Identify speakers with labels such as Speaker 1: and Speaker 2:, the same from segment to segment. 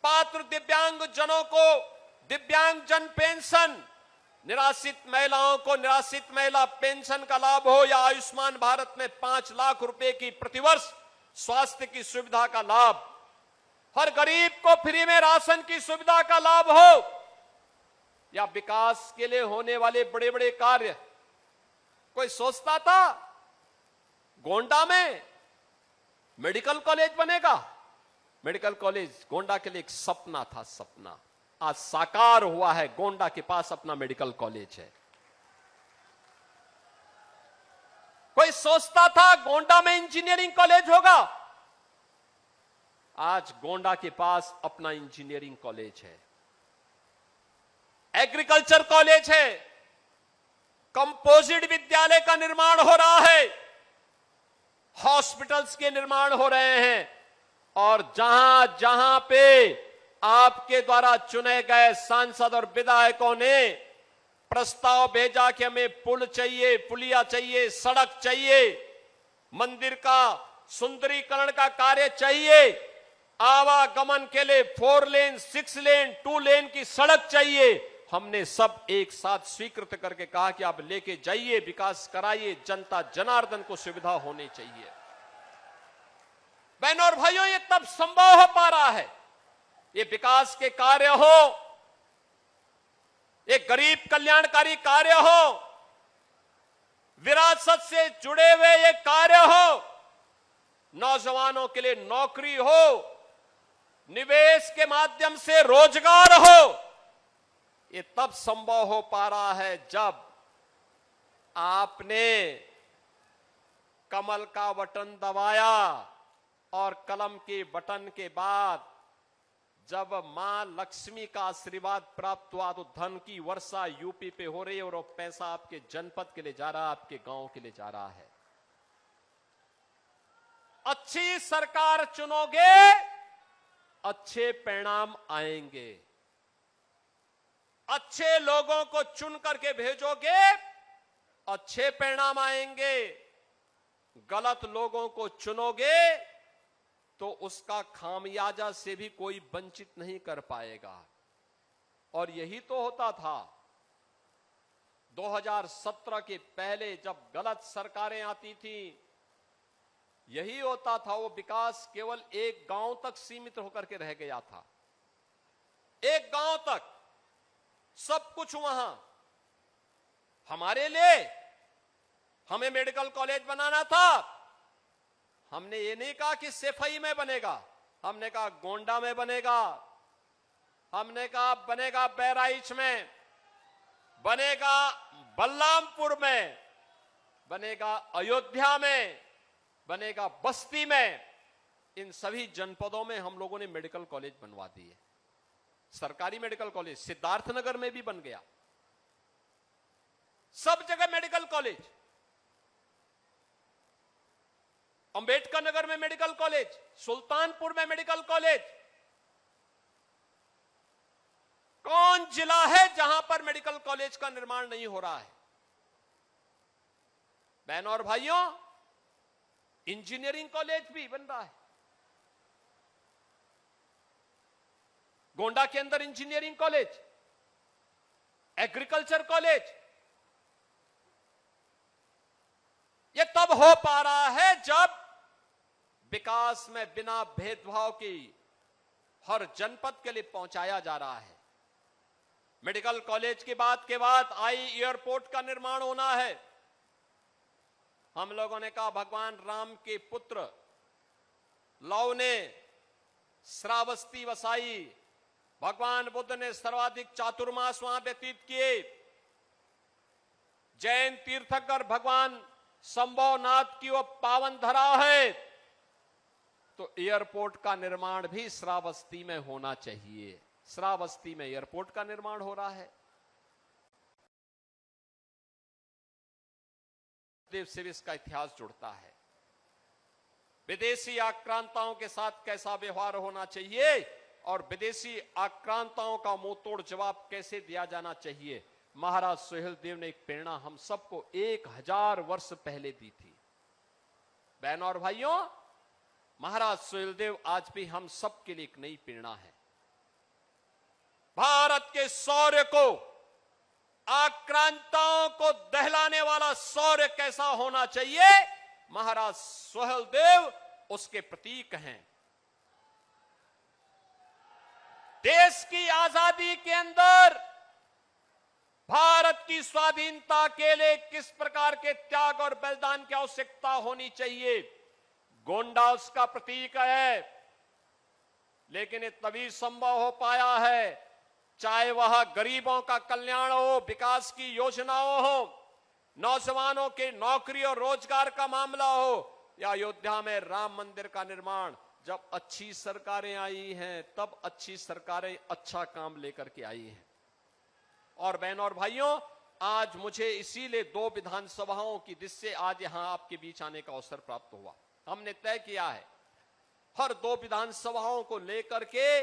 Speaker 1: पात्र दिव्यांग जनों को दिव्यांग जन पेंशन, निराश्रित महिलाओं को निराश्रित महिला पेंशन का लाभ हो, या आयुष्मान भारत में 5 लाख रुपए की प्रतिवर्ष स्वास्थ्य की सुविधा का लाभ, हर गरीब को फ्री में राशन की सुविधा का लाभ हो, या विकास के लिए होने वाले बड़े बड़े कार्य। कोई सोचता था गोंडा में मेडिकल कॉलेज बनेगा? मेडिकल कॉलेज गोंडा के लिए एक सपना था, सपना आज साकार हुआ है। गोंडा के पास अपना मेडिकल कॉलेज है। कोई सोचता था गोंडा में इंजीनियरिंग कॉलेज होगा? आज गोंडा के पास अपना इंजीनियरिंग कॉलेज है, एग्रीकल्चर कॉलेज है, कंपोजिट विद्यालय का निर्माण हो रहा है, हॉस्पिटल्स के निर्माण हो रहे हैं, और जहां जहां पे आपके द्वारा चुने गए सांसद और विधायकों ने प्रस्ताव भेजा कि हमें पुल चाहिए, पुलिया चाहिए, सड़क चाहिए, मंदिर का सुंदरीकरण का कार्य चाहिए, आवागमन के लिए 4 लेन, 6 लेन, 2 लेन की सड़क चाहिए, हमने सब एक साथ स्वीकृत करके कहा कि आप लेके जाइए, विकास कराइए, जनता जनार्दन को सुविधा होनी चाहिए। बहनों और भाइयों, ये तब संभव हो पा रहा है, ये विकास के कार्य हो, एक गरीब कल्याणकारी कार्य हो, विरासत से जुड़े हुए ये कार्य हो, नौजवानों के लिए नौकरी हो, निवेश के माध्यम से रोजगार हो, ये तब संभव हो पा रहा है जब आपने कमल का बटन दबाया, और कलम के बटन के बाद जब मां लक्ष्मी का आशीर्वाद प्राप्त हुआ तो धन की वर्षा यूपी पे हो रही है, और वो पैसा आपके जनपद के लिए जा रहा है, आपके गांव के लिए जा रहा है। अच्छी सरकार चुनोगे, अच्छे परिणाम आएंगे। अच्छे लोगों को चुन करके भेजोगे, अच्छे परिणाम आएंगे। गलत लोगों को चुनोगे तो उसका खामियाजा से भी कोई वंचित नहीं कर पाएगा। और यही तो होता था 2017 के पहले जब गलत सरकारें आती थी, यही होता था। वो विकास केवल एक गांव तक सीमित होकर के रह गया था, एक गांव तक सब कुछ वहां। हमारे लिए हमें मेडिकल कॉलेज बनाना था, हमने ये नहीं कहा कि सेफई में बनेगा, हमने कहा गोंडा में बनेगा, हमने कहा बनेगा बहराइच में, बनेगा बलरामपुर में, बनेगा अयोध्या में, बनेगा बस्ती में। इन सभी जनपदों में हम लोगों ने मेडिकल कॉलेज बनवा दिए। सरकारी मेडिकल कॉलेज सिद्धार्थनगर में भी बन गया, सब जगह मेडिकल कॉलेज। अंबेडकर नगर में मेडिकल कॉलेज, सुल्तानपुर में मेडिकल कॉलेज। कौन जिला है जहां पर मेडिकल कॉलेज का निर्माण नहीं हो रहा है? बहनों और भाइयों, इंजीनियरिंग कॉलेज भी बन रहा है। गोंडा के अंदर इंजीनियरिंग कॉलेज, एग्रीकल्चर कॉलेज। यह तब हो पा रहा है जब विकास में बिना भेदभाव की हर जनपद के लिए पहुंचाया जा रहा है। मेडिकल कॉलेज की बात के बाद आई एयरपोर्ट का निर्माण होना है। हम लोगों ने कहा भगवान राम के पुत्र लव ने श्रावस्ती वसाई, भगवान बुद्ध ने सर्वाधिक चातुर्मास वहां व्यतीत किए, जैन तीर्थंकर भगवान संभवनाथ की वो पावन धरा है, तो एयरपोर्ट का निर्माण भी श्रावस्ती में होना चाहिए। श्रावस्ती में एयरपोर्ट का निर्माण हो रहा है। देव से भी इसका इतिहास जुड़ता है। विदेशी आक्रांताओं के साथ कैसा व्यवहार होना चाहिए और विदेशी आक्रांताओं का मुंहतोड़ जवाब कैसे दिया जाना चाहिए, महाराज सुहेलदेव ने एक प्रेरणा हम सबको 1000 वर्ष पहले दी थी। बहनों और भाइयों, महाराज सुहेलदेव आज भी हम सबके लिए एक नई प्रेरणा है। भारत के शौर्य को, आक्रांताओं को दहलाने वाला शौर्य कैसा होना चाहिए, महाराज सुहेलदेव उसके प्रतीक हैं। देश की आजादी के अंदर भारत की स्वाधीनता के लिए किस प्रकार के त्याग और बलिदान की आवश्यकता होनी चाहिए, गोंडा उसका प्रतीक है। लेकिन ये तभी संभव हो पाया है, चाहे वह गरीबों का कल्याण हो, विकास की योजनाओं हो, नौजवानों के नौकरी और रोजगार का मामला हो, या अयोध्या में राम मंदिर का निर्माण। जब अच्छी सरकारें आई हैं तब अच्छी सरकारें अच्छा काम लेकर के आई हैं। और बहनों और भाइयों, आज मुझे इसीलिए 2 विधानसभाओं की जिससे आज यहां आपके बीच आने का अवसर प्राप्त हुआ। हमने तय किया है हर 2 विधानसभाओं को लेकर के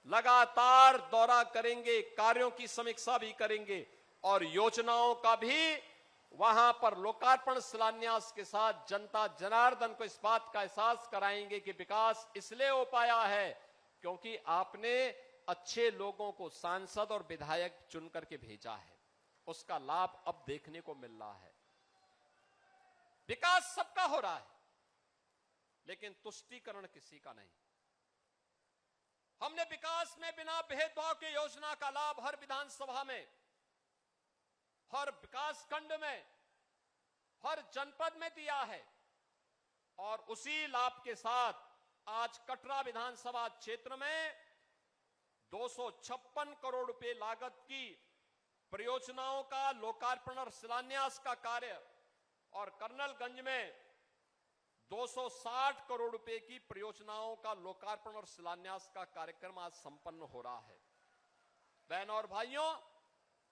Speaker 1: लगातार दौरा करेंगे, कार्यों की समीक्षा भी करेंगे और योजनाओं का भी वहां पर लोकार्पण शिलान्यास के साथ जनता जनार्दन को इस बात का एहसास कराएंगे कि विकास इसलिए हो पाया है क्योंकि आपने अच्छे लोगों को सांसद और विधायक चुन करके भेजा है। उसका लाभ अब देखने को मिल रहा है। विकास सबका हो रहा है, लेकिन तुष्टीकरण किसी का नहीं। हमने विकास में बिना भेदभाव के योजना का लाभ हर विधानसभा में, हर विकास खंड में, हर जनपद में दिया है। और उसी लाभ के साथ आज कटरा विधानसभा क्षेत्र में 256 करोड़ रुपए लागत की परियोजनाओं का लोकार्पण और शिलान्यास का कार्य और कर्नलगंज में 260 करोड़ रुपए की परियोजनाओं का लोकार्पण और शिलान्यास का कार्यक्रम आज संपन्न हो रहा है। बहनों और भाइयों,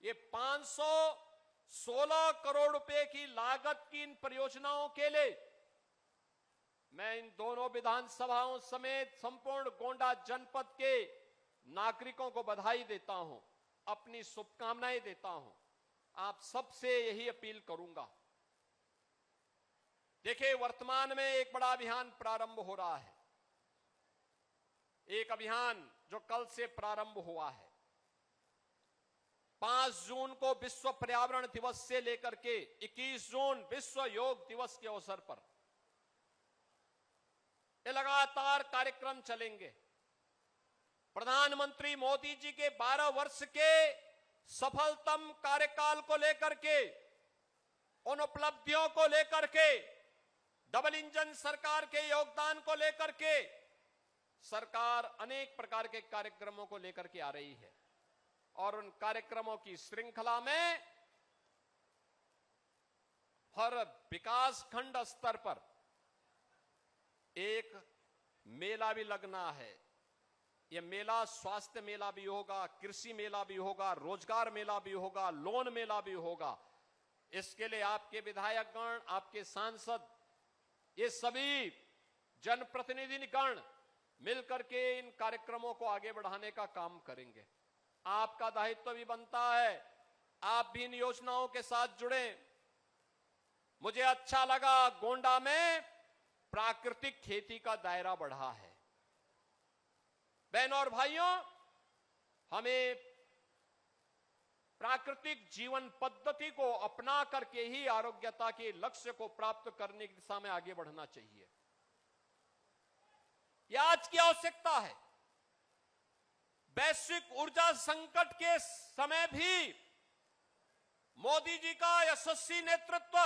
Speaker 1: ये 516 करोड़ रुपए की लागत की इन परियोजनाओं के लिए मैं इन दोनों विधानसभाओं समेत संपूर्ण गोंडा जनपद के नागरिकों को बधाई देता हूं, अपनी शुभकामनाएं देता हूं। आप सबसे यही अपील करूंगा। देखिए, वर्तमान में एक बड़ा अभियान प्रारंभ हो रहा है। एक अभियान जो कल से प्रारंभ हुआ है। 5 जून को विश्व पर्यावरण दिवस से लेकर के 21 जून विश्व योग दिवस के अवसर पर ये लगातार कार्यक्रम चलेंगे। प्रधानमंत्री मोदी जी के 12 वर्ष के सफलतम कार्यकाल को लेकर के, उन उपलब्धियों को लेकर के, डबल इंजन सरकार के योगदान को लेकर के सरकार अनेक प्रकार के कार्यक्रमों को लेकर के आ रही है। और उन कार्यक्रमों की श्रृंखला में हर विकास खंड स्तर पर एक मेला भी लगना है। यह मेला स्वास्थ्य मेला भी होगा, कृषि मेला भी होगा, रोजगार मेला भी होगा, लोन मेला भी होगा। इसके लिए आपके विधायकगण, आपके सांसद, ये सभी जनप्रतिनिधिगण मिलकर के इन कार्यक्रमों को आगे बढ़ाने का काम करेंगे। आपका दायित्व भी बनता है, आप भी इन योजनाओं के साथ जुड़े। मुझे अच्छा लगा, गोंडा में प्राकृतिक खेती का दायरा बढ़ा है। बहनों और भाइयों, हमें प्राकृतिक जीवन पद्धति को अपना करके ही आरोग्यता के लक्ष्य को प्राप्त करने की दिशा में आगे बढ़ना चाहिए। यह आज की आवश्यकता है। वैश्विक ऊर्जा संकट के समय भी मोदी जी का यशस्वी नेतृत्व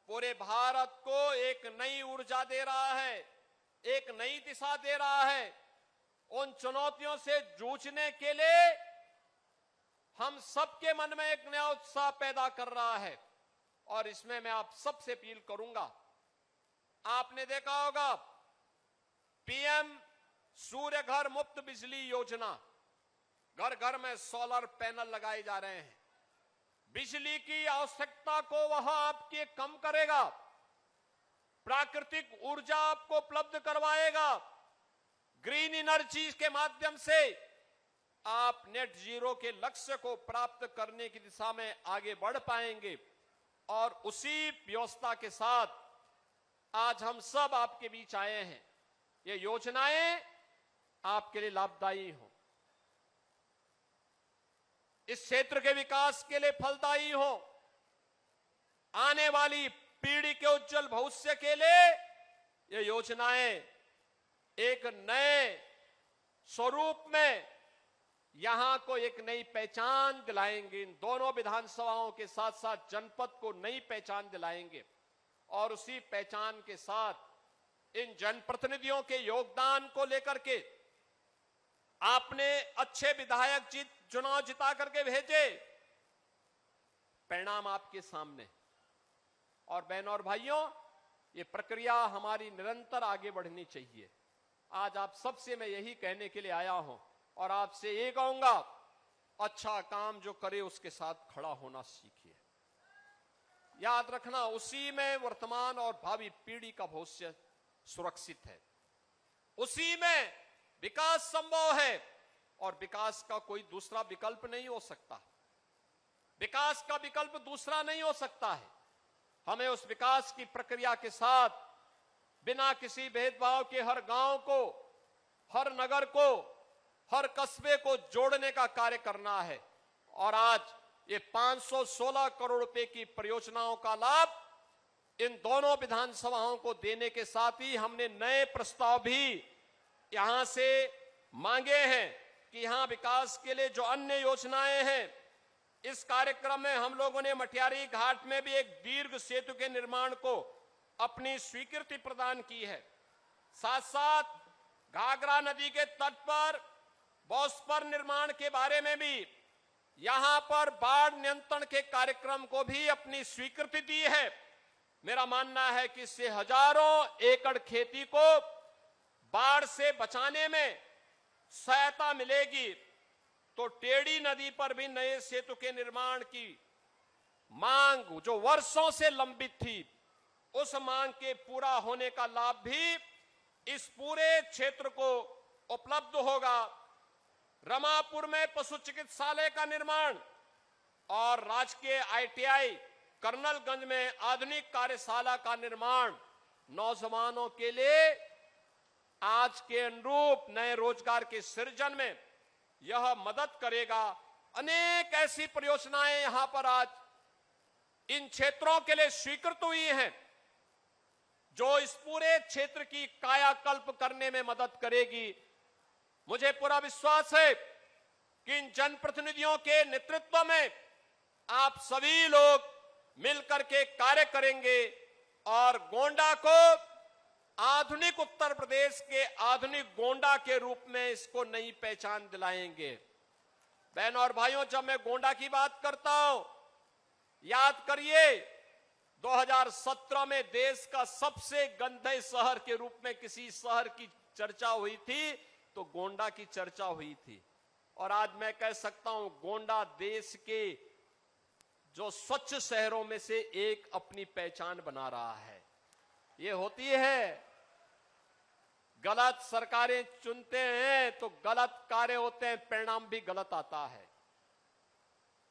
Speaker 1: पूरे भारत को एक नई ऊर्जा दे रहा है, एक नई दिशा दे रहा है। उन चुनौतियों से जूझने के लिए हम सबके मन में एक नया उत्साह पैदा कर रहा है। और इसमें मैं आप सबसे अपील करूंगा, आपने देखा होगा पीएम सूर्य घर मुफ्त बिजली योजना, घर घर में सोलर पैनल लगाए जा रहे हैं। बिजली की आवश्यकता को वह आपके कम करेगा, प्राकृतिक ऊर्जा आपको उपलब्ध करवाएगा। ग्रीन एनर्जी के माध्यम से आप नेट जीरो के लक्ष्य को प्राप्त करने की दिशा में आगे बढ़ पाएंगे। और उसी व्यवस्था के साथ आज हम सब आपके बीच आए हैं। ये योजनाएं आपके लिए लाभदायी हो। इस क्षेत्र के विकास के लिए फलदायी हो, आने वाली पीढ़ी के उज्जवल भविष्य के लिए ये योजनाएं एक नए स्वरूप में यहां को एक नई पहचान दिलाएंगे। इन दोनों विधानसभाओं के साथ साथ जनपद को नई पहचान दिलाएंगे और उसी पहचान के साथ इन जनप्रतिनिधियों के योगदान को लेकर के आपने अच्छे विधायक चुनाव जिता करके भेजे, परिणाम आपके सामने। और बहनों और भाइयों, ये प्रक्रिया हमारी निरंतर आगे बढ़नी चाहिए। आज आप सबसे मैं यही कहने के लिए आया हूं और आपसे ये कहूंगा, अच्छा काम जो करे उसके साथ खड़ा होना सीखिए। याद रखना, उसी में वर्तमान और भावी पीढ़ी का भविष्य सुरक्षित है, उसी में विकास संभव है और विकास का कोई दूसरा विकल्प नहीं हो सकता। विकास का विकल्प दूसरा नहीं हो सकता है। हमें उस विकास की प्रक्रिया के साथ बिना किसी भेदभाव के हर गांव को, हर नगर को, हर कस्बे को जोड़ने का कार्य करना है। और आज ये 516 करोड़ रुपए की परियोजनाओं का लाभ इन दोनों विधानसभाओं को देने के साथ ही हमने नए प्रस्ताव भी यहां से मांगे हैं कि यहां विकास के लिए जो अन्य योजनाएं हैं, इस कार्यक्रम में हम लोगों ने मटियारी घाट में भी एक दीर्घ सेतु के निर्माण को अपनी स्वीकृति प्रदान की है। साथ साथ घाघरा नदी के तट पर बॉस्पर निर्माण के बारे में भी यहां पर बाढ़ नियंत्रण के कार्यक्रम को भी अपनी स्वीकृति दी है। मेरा मानना है कि इससे हजारों एकड़ खेती को बाढ़ से बचाने में सहायता मिलेगी। तो टेढ़ी नदी पर भी नए सेतु के निर्माण की मांग जो वर्षों से लंबित थी, उस मांग के पूरा होने का लाभ भी इस पूरे क्षेत्र को उपलब्ध होगा। रमापुर में पशु चिकित्सालय का निर्माण और राजकीय ITI कर्नलगंज में आधुनिक कार्यशाला का निर्माण नौजवानों के लिए आज के अनुरूप नए रोजगार के सृजन में यह मदद करेगा। अनेक ऐसी परियोजनाएं यहां पर आज इन क्षेत्रों के लिए स्वीकृत हुई हैं, जो इस पूरे क्षेत्र की कायाकल्प करने में मदद करेगी। मुझे पूरा विश्वास है कि इन जनप्रतिनिधियों के नेतृत्व में आप सभी लोग मिलकर के कार्य करेंगे और गोंडा को आधुनिक उत्तर प्रदेश के आधुनिक गोंडा के रूप में इसको नई पहचान दिलाएंगे। बहनों और भाइयों, जब मैं गोंडा की बात करता हूं, याद करिए 2017 में देश का सबसे गंदे शहर के रूप में किसी शहर की चर्चा हुई थी तो गोंडा की चर्चा हुई थी। और आज मैं कह सकता हूं गोंडा देश के जो स्वच्छ शहरों में से एक अपनी पहचान बना रहा है। ये होती है, गलत सरकारें चुनते हैं तो गलत कार्य होते हैं, परिणाम भी गलत आता है।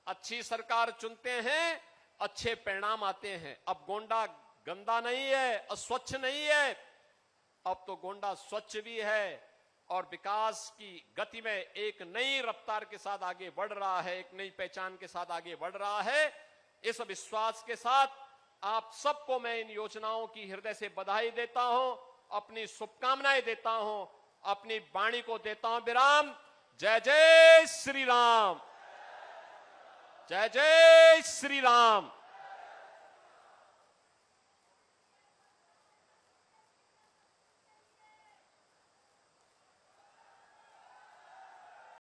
Speaker 1: अच्छी सरकार चुनते हैं, अच्छे परिणाम आते हैं। अब गोंडा गंदा नहीं है, अस्वच्छ नहीं है, अब तो गोंडा स्वच्छ भी है और विकास की गति में एक नई रफ्तार के साथ आगे बढ़ रहा है, एक नई पहचान के साथ आगे बढ़ रहा है। इस विश्वास के साथ आप सबको मैं इन योजनाओं की हृदय से बधाई देता हूं, अपनी शुभकामनाएं देता हूं, अपनी वाणी को देता हूं विराम। जय जय श्री राम, जय जय श्री राम।